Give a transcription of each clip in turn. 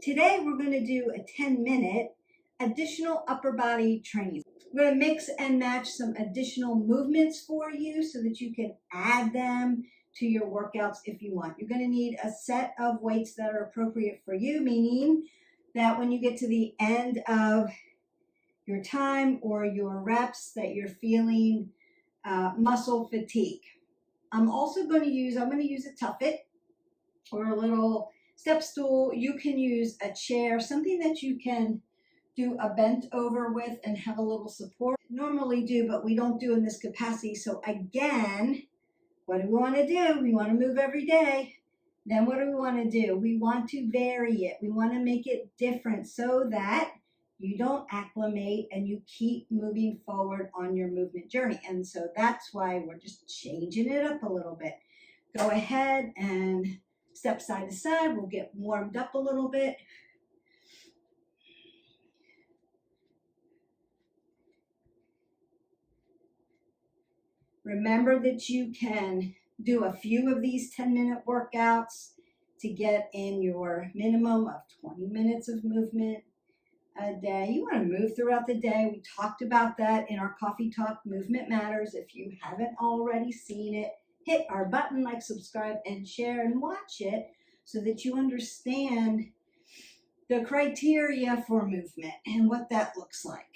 Today we're going to do a 10-minute additional upper body training. We're going to mix and match some additional movements for you so that you can add them to your workouts if you want. You're going to need a set of weights that are appropriate for you, meaning that when you get to the end of your time or your reps that you're feeling muscle fatigue. I'm going to use a tuffet or a little step stool. You can use a chair, something that you can do a bent over with and have a little support. Normally do, but we don't do in this capacity. So again, what do we want to do? We want to move every day. Then what do we want to do? We want to vary it. We want to make it different so that you don't acclimate and you keep moving forward on your movement journey. And so that's why we're just changing it up a little bit. Go ahead and step side to side. We'll get warmed up a little bit. Remember that you can do a few of these 10-minute workouts to get in your minimum of 20 minutes of movement a day. You want to move throughout the day. We talked about that in our Coffee Talk Movement Matters. If you haven't already seen it, hit our button, like, subscribe, and share, and watch it so that you understand the criteria for movement and what that looks like.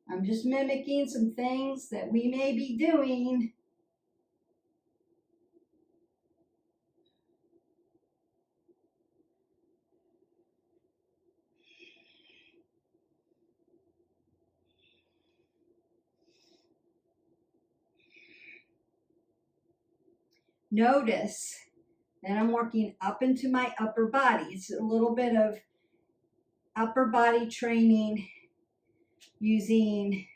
I'm just mimicking some things that we may be doing. Notice that I'm working up into my upper body. It's a little bit of upper body training using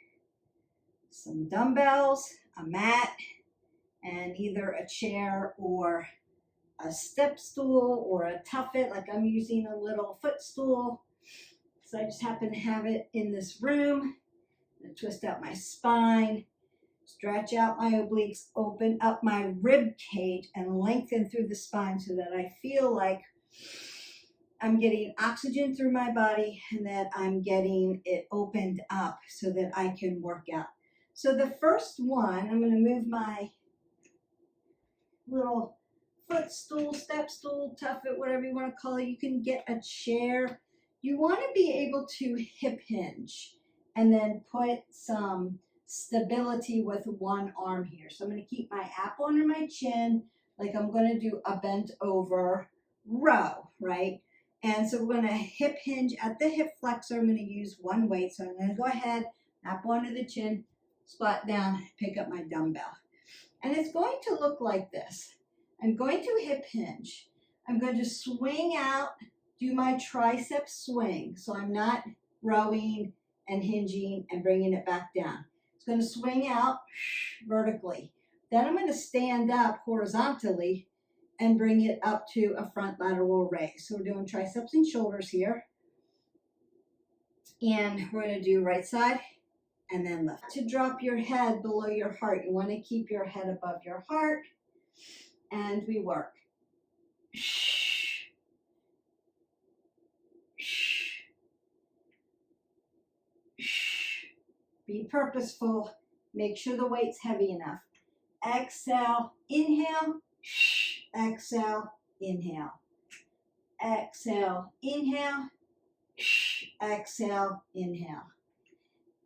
some dumbbells, a mat, and either a chair or a step stool or a tuffet, like I'm using a little footstool. So I just happen to have it in this room. And twist out my spine, stretch out my obliques, open up my rib cage, and lengthen through the spine so that I feel like I'm getting oxygen through my body and that I'm getting it opened up so that I can work out. So the first one, I'm going to move my little footstool, step stool, tuffet, whatever you want to call it. You can get a chair. You want to be able to hip hinge and then put some stability with one arm here. So I'm going to keep my apple under my chin like I'm going to do a bent over row, right? And so we're going to hip hinge at the hip flexor. I'm going to use one weight. So I'm going to go ahead, apple under the chin, squat down, pick up my dumbbell. And it's going to look like this. I'm going to hip hinge. I'm going to swing out, do my tricep swing. So I'm not rowing and hinging and bringing it back down. It's going to swing out vertically. Then I'm going to stand up horizontally and bring it up to a front lateral raise. So we're doing triceps and shoulders here. And we're going to do right side and then left. To drop your head below your heart, you want to keep your head above your heart. And we work. Be purposeful. Make sure the weight's heavy enough. Exhale, inhale. Exhale, inhale. Exhale, inhale. Exhale, inhale.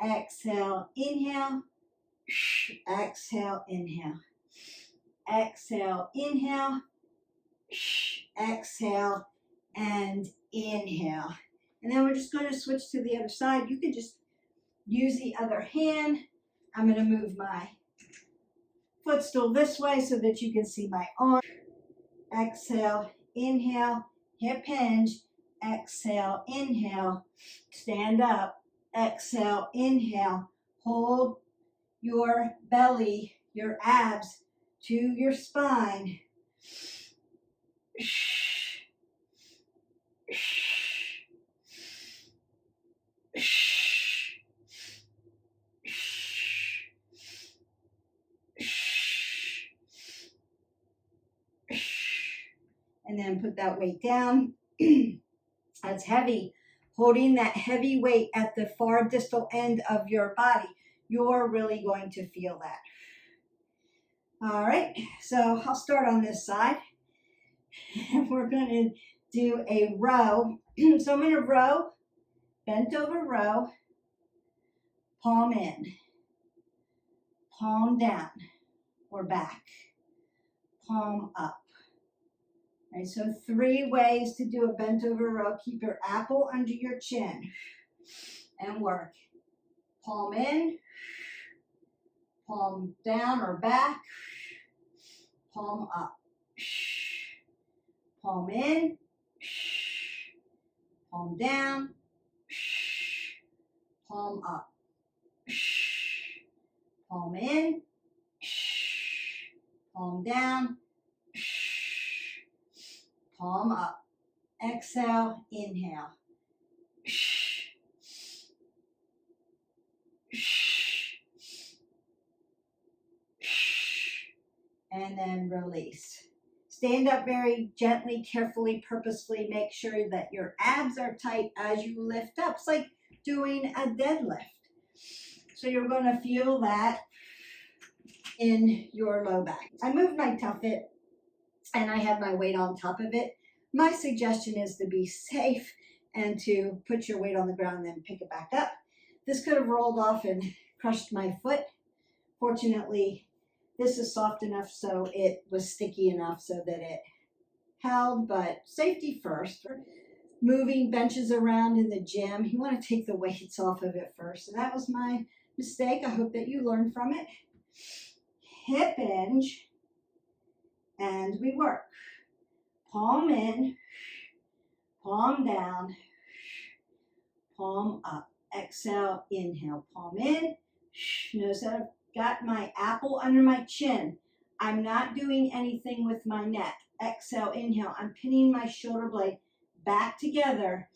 Exhale, inhale. Exhale, inhale. Exhale, inhale. Exhale, and inhale. And then we're just going to switch to the other side. You can just use the other hand. I'm going to move my footstool this way so that you can see my arm. Exhale, inhale, hip hinge. Exhale, inhale, stand up. Exhale, inhale, hold your belly, your abs to your spine. and then put that weight down. That's heavy. Holding that heavy weight at the far distal end of your body, you're really going to feel that. All right, so I'll start on this side. We're going to do a row. So I'm going to row, bent over row, palm in, palm down or back, palm up. All right, so 3 ways to do a bent over row. Keep your apple under your chin and work. Palm in, palm down or back, palm up. Palm in, palm down, palm up. Palm in, palm down, palm up. Exhale, inhale. And then release. Stand up very gently, carefully, purposefully. Make sure that your abs are tight as you lift up. It's like doing a deadlift. So you're going to feel that in your low back. I moved my tuffet and I have my weight on top of it. My suggestion is to be safe and to put your weight on the ground and then pick it back up. This could have rolled off and crushed my foot. Fortunately, this is soft enough so it was sticky enough so that it held, but safety first. Moving benches around in the gym, you want to take the weights off of it first. And that was my mistake. I hope that you learned from it. Hip hinge, and we work. Palm in, palm down, palm up. Exhale, inhale, palm in. Notice that I've got my apple under my chin. I'm not doing anything with my neck. Exhale, inhale. I'm pinning my shoulder blade back together.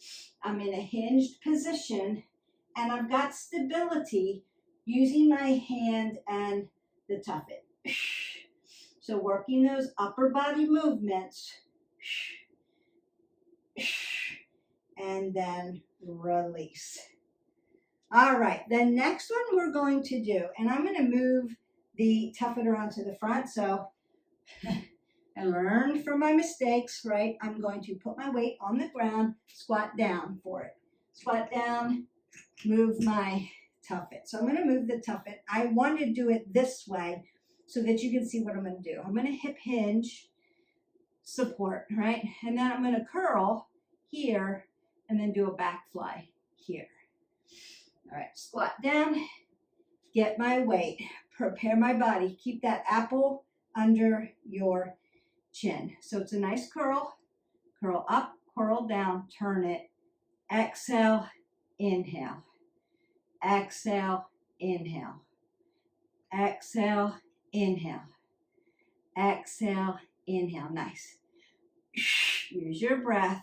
I'm in a hinged position, and I've got stability using my hand and the tuffet. So working those upper body movements, and then release. All right, the next one we're going to do, and I'm going to move the tuffet around to the front. So I learned from my mistakes, right? I'm going to put my weight on the ground, squat down for it. Squat down, move my tuffet. So I'm going to move the tuffet. I want to do it this way so that you can see what I'm going to do. I'm going to hip hinge, support, right? And then I'm going to curl here and then do a back fly here. All right, squat down, get my weight, prepare my body. Keep that apple under your chin. So it's a nice curl. Curl up, curl down, turn it. Exhale, inhale. Exhale, inhale. Exhale, inhale. Exhale, inhale. Nice. Use your breath.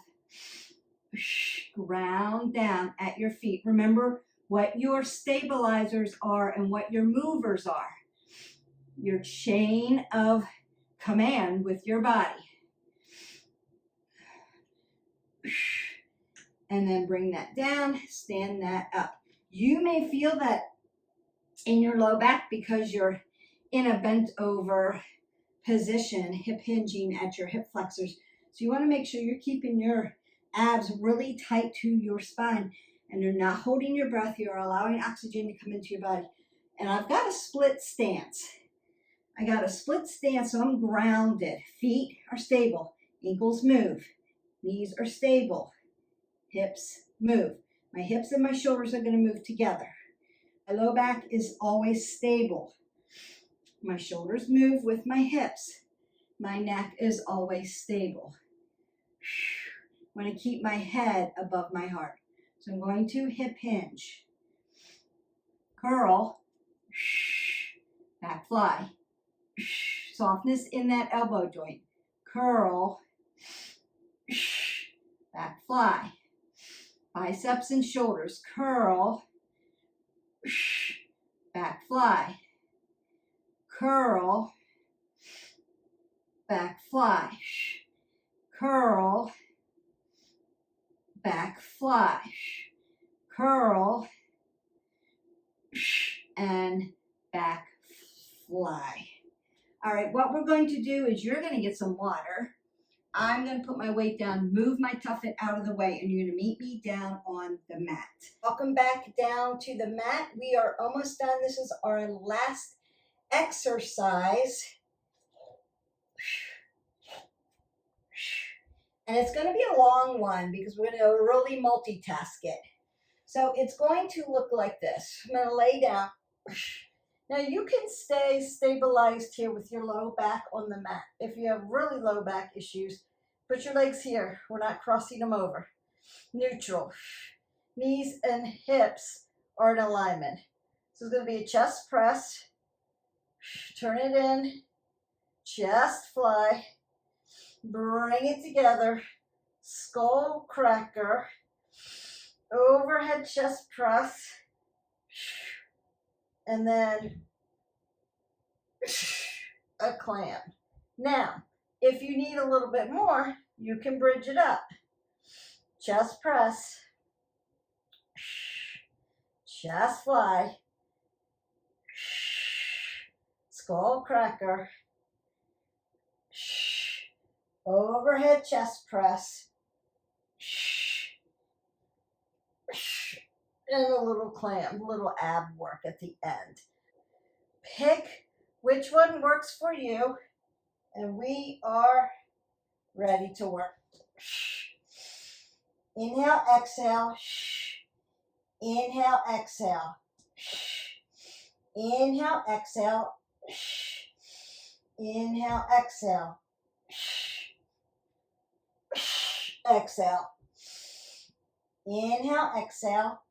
Ground down at your feet. Remember what your stabilizers are and what your movers are. Your chain of command with your body. And then bring that down, stand that up. You may feel that in your low back because you're in a bent over position, hip hinging at your hip flexors. So you want to make sure you're keeping your abs really tight to your spine and you're not holding your breath. You're allowing oxygen to come into your body. And I've got a split stance. So I'm grounded. Feet are stable. Ankles move. Knees are stable. Hips move. My hips and my shoulders are going to move together. My low back is always stable. My shoulders move with my hips. My neck is always stable. I want to keep my head above my heart. So I'm going to hip hinge. Curl. Back fly. Softness in that elbow joint. Curl. Back fly. Biceps and shoulders. Curl. Back fly. Curl. Back fly. curl, back fly, curl, and back fly. All right, what we're going to do is you're going to get some water. I'm going to put my weight down, move my tuffet out of the way, and you're going to meet me down on the mat. Welcome back down to the mat. We are almost done. This is our last exercise. And it's going to be a long one because we're going to really multitask it. So it's going to look like this. I'm going to lay down. Now you can stay stabilized here with your low back on the mat. If you have really low back issues, put your legs here. We're not crossing them over. Neutral. Knees and hips are in alignment. So it's going to be a chest press. Turn it in. Chest fly. Bring it together. Skull cracker. Overhead chest press. And then a clam. Now, if you need a little bit more, you can bridge it up. Chest press, chest fly, skull cracker, overhead chest press, and a little clam, a little ab work at the end. Pick which one works for you, and we are ready to work. Inhale, exhale. Inhale, exhale. Inhale, exhale. Inhale, exhale. Exhale. Inhale, exhale.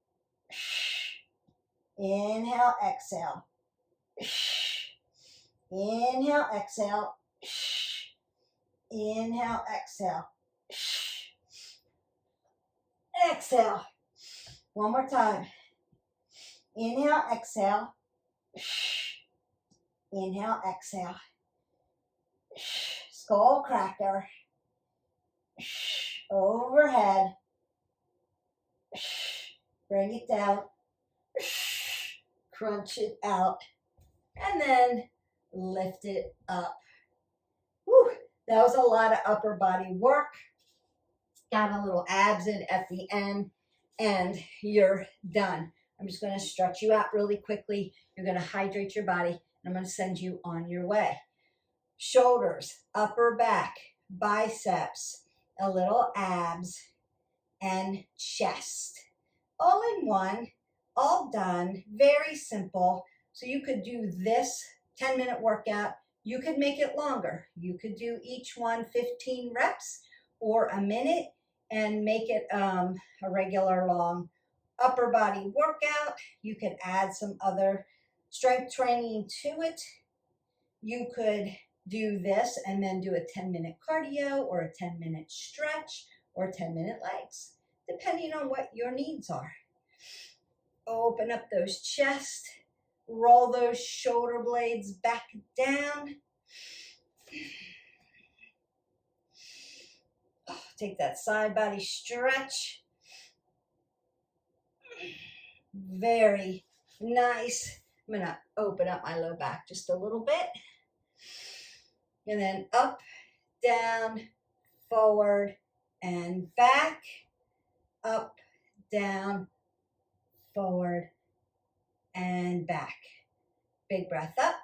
Inhale, exhale. Inhale, exhale. Inhale, exhale. Exhale. One more time. Inhale, exhale. Inhale, exhale. Skull cracker. Overhead. Bring it down. Crunch it out. And then lift it up. Whew, that was a lot of upper body work. Got a little abs in at the end, and you're done. I'm just going to stretch you out really quickly. You're going to hydrate your body, and I'm going to send you on your way. Shoulders, upper back, biceps, a little abs, and chest. All in one, all done, very simple. So you could do this 10-minute workout. You could make it longer. You could do each one 15 reps or a minute and make it a regular long upper body workout. You could add some other strength training to it. You could do this and then do a 10-minute cardio or a 10-minute stretch or 10-minute legs, depending on what your needs are. Open up those chests, roll those shoulder blades back down. Take that side body stretch. Very nice. I'm going to open up my low back just a little bit. And then up, down, forward, and back. Up, down, forward, and back. Big breath up.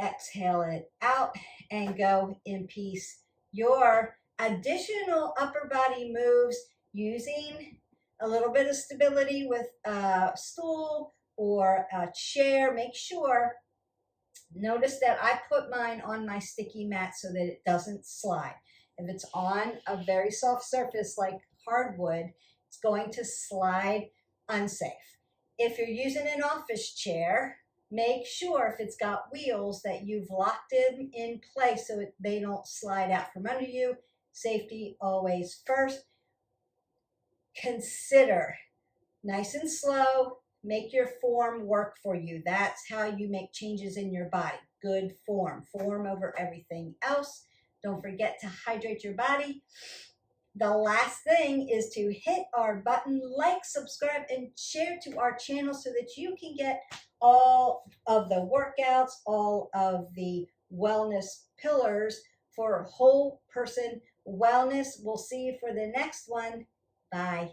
Exhale it out and go in peace. Your additional upper body moves using a little bit of stability with a stool or a chair. Make sure, notice that I put mine on my sticky mat so that it doesn't slide. If it's on a very soft surface like hardwood, it's going to slide unsafe. If you're using an office chair, make sure if it's got wheels that you've locked them in place so they don't slide out from under you. Safety always first. Consider nice and slow. Make your form work for you. That's how you make changes in your body. Good form. Form over everything else. Don't forget to hydrate your body. The last thing is to hit our button, like, subscribe, and share to our channel so that you can get all of the workouts, all of the wellness pillars for whole person wellness. We'll see you for the next one. Bye.